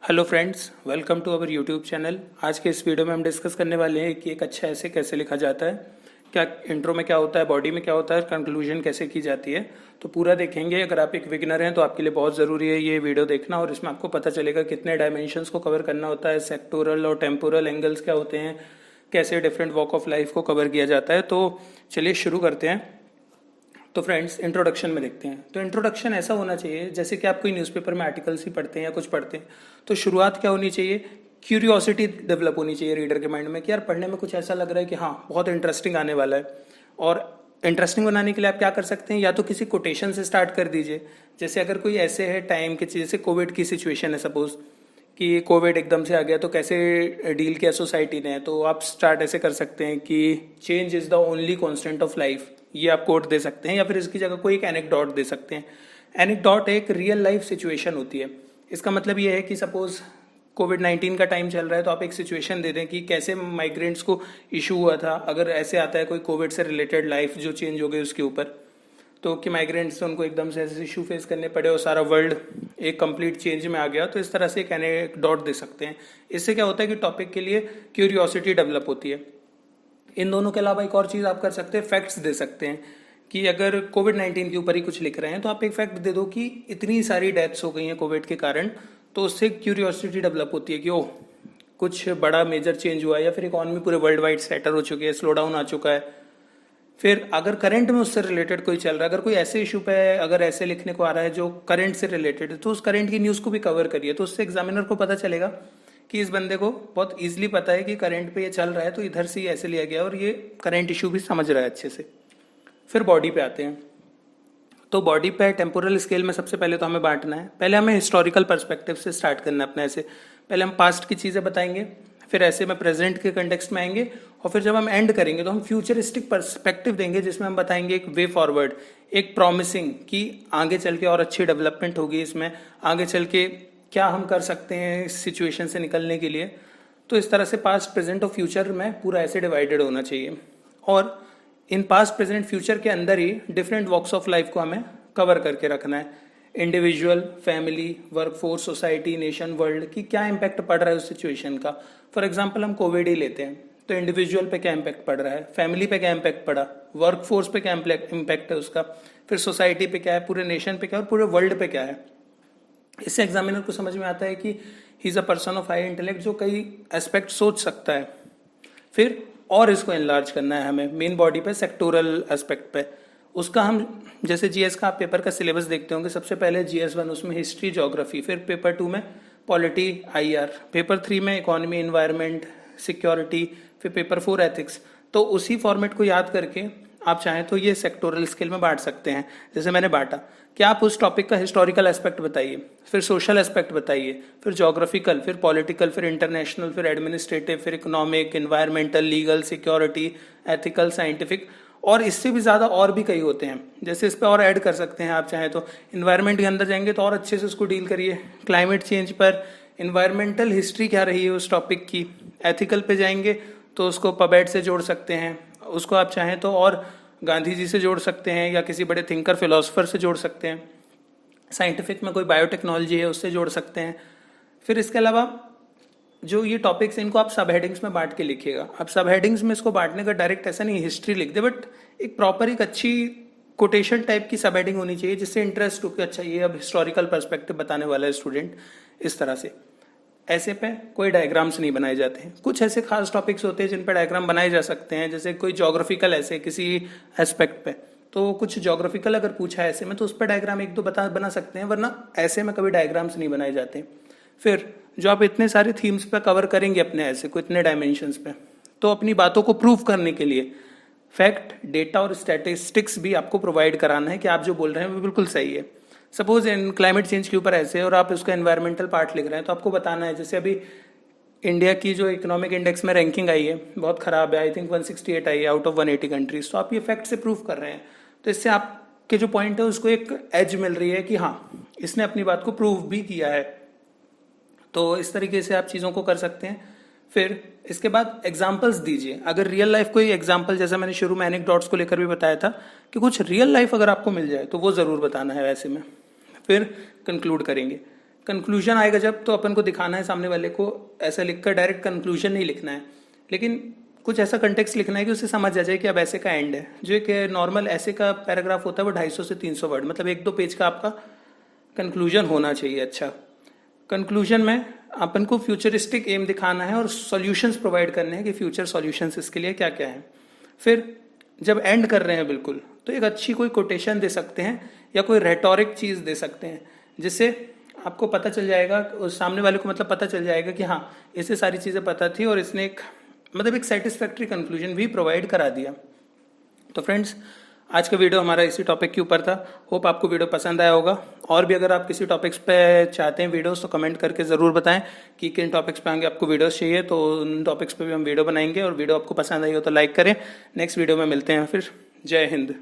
Hello friends, welcome to our YouTube channel. आज के इस वीडियो में हम डिस्कस करने वाले हैं कि एक अच्छा ऐसे कैसे लिखा जाता है, क्या इंट्रो में क्या होता है, बॉडी में क्या होता है, कंक्लूजन कैसे की जाती है। तो पूरा देखेंगे। अगर आप एक बिगिनर हैं तो आपके लिए बहुत ज़रूरी है ये वीडियो देखना, और इसमें आपको पता चलेगा कितने डायमेंशंस को कवर करना होता है, सेक्टोरल और टेम्पोरल एंगल्स क्या होते हैं, कैसे डिफरेंट वॉक ऑफ लाइफ को कवर किया जाता है। तो चलिए शुरू करते हैं। तो फ्रेंड्स, इंट्रोडक्शन में देखते हैं। तो इंट्रोडक्शन ऐसा होना चाहिए जैसे कि आप कोई न्यूज़पेपर में आर्टिकल्स ही पढ़ते हैं या कुछ पढ़ते हैं, तो शुरुआत क्या होनी चाहिए, क्यूरियोसिटी डेवलप होनी चाहिए रीडर के माइंड में कि यार पढ़ने में कुछ ऐसा लग रहा है कि हाँ बहुत इंटरेस्टिंग आने वाला है। और इंटरेस्टिंग बनाने के लिए आप क्या कर सकते हैं, या तो किसी कोटेशन से स्टार्ट कर dीजिए। जैसे अगर कोई ऐसे है टाइम के, जैसे कोविड की सिचुएशन है सपोज कि कोविड एकदम से आ गया, तो कैसे डील किया सोसाइटी ने, तो आप स्टार्ट ऐसे कर सकते हैं कि change is the only constant of life, ये आप कोट दे सकते हैं। या फिर इसकी जगह कोई एक एनेक्डोट दे सकते हैं। एनेक्डोट एक रियल लाइफ सिचुएशन होती है। इसका मतलब ये है कि सपोज कोविड-19 का टाइम चल रहा है, तो आप एक सिचुएशन दे दें कि कैसे माइग्रेंट्स को इशू हुआ था। अगर ऐसे आता है कोई कोविड से रिलेटेड लाइफ जो चेंज हो गई उसके ऊपर, तो कि माइग्रेंट्स उनको एकदम से ऐसे इशू फेस करने पड़े और सारा वर्ल्ड एक कंप्लीट चेंज में आ गया, तो इस तरह से एक एनेक्डोट दे सकते हैं। इससे क्या होता है कि टॉपिक के लिए क्यूरियोसिटी डेवलप होती है। इन दोनों के अलावा एक और चीज़ आप कर सकते हैं, फैक्ट्स दे सकते हैं कि अगर कोविड-19 के ऊपर ही कुछ लिख रहे हैं तो आप एक फैक्ट दे दो कि इतनी सारी डेथ्स हो गई हैं कोविड के कारण, तो उससे क्यूरियोसिटी डेवलप होती है कि ओह कुछ बड़ा मेजर चेंज हुआ है, या फिर इकॉनमी पूरे वर्ल्ड वाइड सेटर हो चुकी है, स्लो डाउन आ चुका है। फिर अगर करंट में उससे रिलेटेड कोई चल रहा है, अगर कोई ऐसे इशू पे अगर ऐसे लिखने को आ रहा है जो करंट से रिलेटेड है, तो उस करंट की न्यूज़ को भी कवर करिए। तो उससे एग्जामिनर को पता चलेगा कि इस बंदे को बहुत इजीली पता है कि करंट पे ये चल रहा है, तो इधर से ही ऐसे लिया गया और ये करंट इशू भी समझ रहा है अच्छे से। फिर बॉडी पे आते हैं। तो बॉडी पे टेम्पोरल स्केल में सबसे पहले तो हमें बांटना है। पहले हमें हिस्टोरिकल पर्सपेक्टिव से स्टार्ट करना है अपने ऐसे। पहले हम पास्ट की चीज़ें बताएंगे, फिर ऐसे में प्रेजेंट के कंटेक्स्ट में आएंगे, और फिर जब हम एंड करेंगे तो हम फ्यूचरिस्टिक पर्सपेक्टिव देंगे, जिसमें हम बताएंगे एक वे फॉरवर्ड, एक प्रॉमिसिंग कि आगे चल के और अच्छी डेवलपमेंट होगी इसमें, आगे चल के क्या हम कर सकते हैं इस सिचुएशन से निकलने के लिए। तो इस तरह से पास्ट प्रेजेंट और फ्यूचर में पूरा ऐसे डिवाइडेड होना चाहिए। और इन पास्ट प्रेजेंट फ्यूचर के अंदर ही डिफरेंट वॉक्स ऑफ लाइफ को हमें कवर करके रखना है। Individual, family, workforce, society, nation, world की क्या इम्पैक्ट पड़ रहा है उस सिचुएशन का। फॉर एग्जाम्पल हम कोविड ही लेते हैं, तो इंडिविजुअल पे क्या इम्पैक्ट पड़ रहा है, फैमिली पे क्या इम्पैक्ट पड़ा, वर्कफोर्स पे क्या इम्पैक्ट है उसका, फिर सोसाइटी पे क्या है, पूरे नेशन पे क्या है और पूरे वर्ल्ड पे क्या है। इससे एग्जामिनर को समझ में आता है कि he is a person of high intellect जो कई एस्पेक्ट सोच सकता है। फिर और इसको एनलार्ज करना है हमें मेन बॉडी पे, सेक्टोरल एस्पेक्ट पे। उसका हम जैसे जीएस का आप पेपर का सिलेबस देखते होंगे, सबसे पहले जीएस 1 उसमें हिस्ट्री, ज्योग्राफी, फिर पेपर 2 में पॉलिटी, आईआर, पेपर 3 में इकोनॉमी, इन्वायरमेंट, सिक्योरिटी, फिर पेपर 4 एथिक्स। तो उसी फॉर्मेट को याद करके आप चाहें तो ये सेक्टोरल स्केल में बांट सकते हैं, जैसे मैंने बांटा कि आप उस टॉपिक का हिस्टोरिकल एस्पेक्ट बताइए, फिर सोशल एस्पेक्ट बताइए, फिर ज्योग्राफिकल, फिर पॉलिटिकल, फिर इंटरनेशनल, फिर एडमिनिस्ट्रेटिव, फिर economic, environmental, legal, security, ethical, scientific, और इससे भी ज़्यादा और भी कई होते हैं। जैसे इस पर और ऐड कर सकते हैं आप चाहें तो। इन्वायरमेंट के अंदर जाएंगे तो और अच्छे से उसको डील करिए, क्लाइमेट चेंज पर इन्वायरमेंटल हिस्ट्री क्या रही है उस टॉपिक की। एथिकल पे जाएंगे तो उसको पबेट से जोड़ सकते हैं, उसको आप चाहें तो और गांधी जी से जोड़ सकते हैं, या किसी बड़े थिंकर फिलोसफर से जोड़ सकते हैं। साइंटिफिक में कोई बायोटेक्नोलॉजी है उससे जोड़ सकते हैं। फिर इसके अलावा जो ये टॉपिक्स, इनको आप सब हेडिंग्स में बांट के लिखिएगा। अब सब हेडिंग्स में इसको बांटने का डायरेक्ट ऐसा नहीं हिस्ट्री लिख दे, बट एक प्रॉपर एक अच्छी कोटेशन टाइप की सब हेडिंग होनी चाहिए, जिससे इंटरेस्ट हो कि अच्छा ये अब हिस्टोरिकल पर्सपेक्टिव बताने वाला है स्टूडेंट, इस तरह से। ऐसे पे कोई डायग्राम्स नहीं बनाए जाते हैं। कुछ ऐसे खास टॉपिक्स होते हैं जिन पर डायग्राम बनाए जा सकते हैं, जैसे कोई ज्योग्राफिकल ऐसे किसी एस्पेक्ट पे, तो कुछ ज्योग्राफिकल अगर पूछा है ऐसे में तो उस पर डायग्राम एक दो बना सकते हैं, वरना ऐसे में कभी डायग्राम्स नहीं बनाए जाते। फिर जो आप इतने सारे थीम्स पे कवर करेंगे अपने ऐसे को इतने डायमेंशंस पे, तो अपनी बातों को प्रूव करने के लिए फैक्ट, डेटा और स्टैटिस्टिक्स भी आपको प्रोवाइड कराना है कि आप जो बोल रहे हैं वो बिल्कुल सही है। सपोज इन क्लाइमेट चेंज के ऊपर ऐसे और आप उसका एनवायरमेंटल पार्ट लिख रहे हैं, तो आपको बताना है जैसे अभी इंडिया की जो इकोनॉमिक इंडेक्स में रैंकिंग आई है बहुत खराब है, आई थिंक 168 आई है आउट ऑफ 180 कंट्रीज, तो आप ये फैक्ट से प्रूव कर रहे हैं। तो इससे आपके जो पॉइंट है उसको एक एज मिल रही है कि हाँ इसने अपनी बात को प्रूव भी किया है। तो इस तरीके से आप चीज़ों को कर सकते हैं। फिर इसके बाद एग्जाम्पल्स दीजिए। अगर रियल लाइफ कोई एग्जाम्पल, जैसा मैंने शुरू में एनेक्डोट्स को लेकर भी बताया था कि कुछ रियल लाइफ अगर आपको मिल जाए तो वो ज़रूर बताना है वैसे में। फिर कंक्लूड करेंगे। कंक्लूजन आएगा जब, तो अपन को दिखाना है सामने वाले को, ऐसा लिखकर डायरेक्ट कंक्लूजन नहीं लिखना है, लेकिन कुछ ऐसा कंटेक्स्ट लिखना है कि उसे समझ आ जाए कि अब ऐसे का एंड है। जो एक नॉर्मल ऐसे का पैराग्राफ होता है वो 250 से 300 वर्ड, मतलब 1-2 पेज का आपका कंक्लूजन होना चाहिए। अच्छा, कंक्लूजन में अपन को फ्यूचरिस्टिक एम दिखाना है और सॉल्यूशंस प्रोवाइड करने हैं कि फ्यूचर सॉल्यूशंस इसके लिए क्या क्या हैं। फिर जब एंड कर रहे हैं बिल्कुल, तो एक अच्छी कोई कोटेशन दे सकते हैं या कोई रेटोरिक चीज़ दे सकते हैं, जिससे आपको पता चल जाएगा, उस सामने वाले को मतलब पता चल जाएगा कि हाँ, इसे सारी चीज़ें पता थी और इसने एक मतलब एक सेटिस्फैक्ट्री कंक्लूजन भी प्रोवाइड करा दिया। तो फ्रेंड्स, आज का वीडियो हमारा इसी टॉपिक के ऊपर था। होप आपको वीडियो पसंद आया होगा। और भी अगर आप किसी टॉपिक्स पे चाहते हैं वीडियोस, तो कमेंट करके ज़रूर बताएं कि किन टॉपिक्स पे आगे आपको वीडियोस चाहिए, तो उन टॉपिक्स पे भी हम वीडियो बनाएंगे। और वीडियो आपको पसंद आई हो तो लाइक करें। नेक्स्ट वीडियो में मिलते हैं फिर। जय हिंद।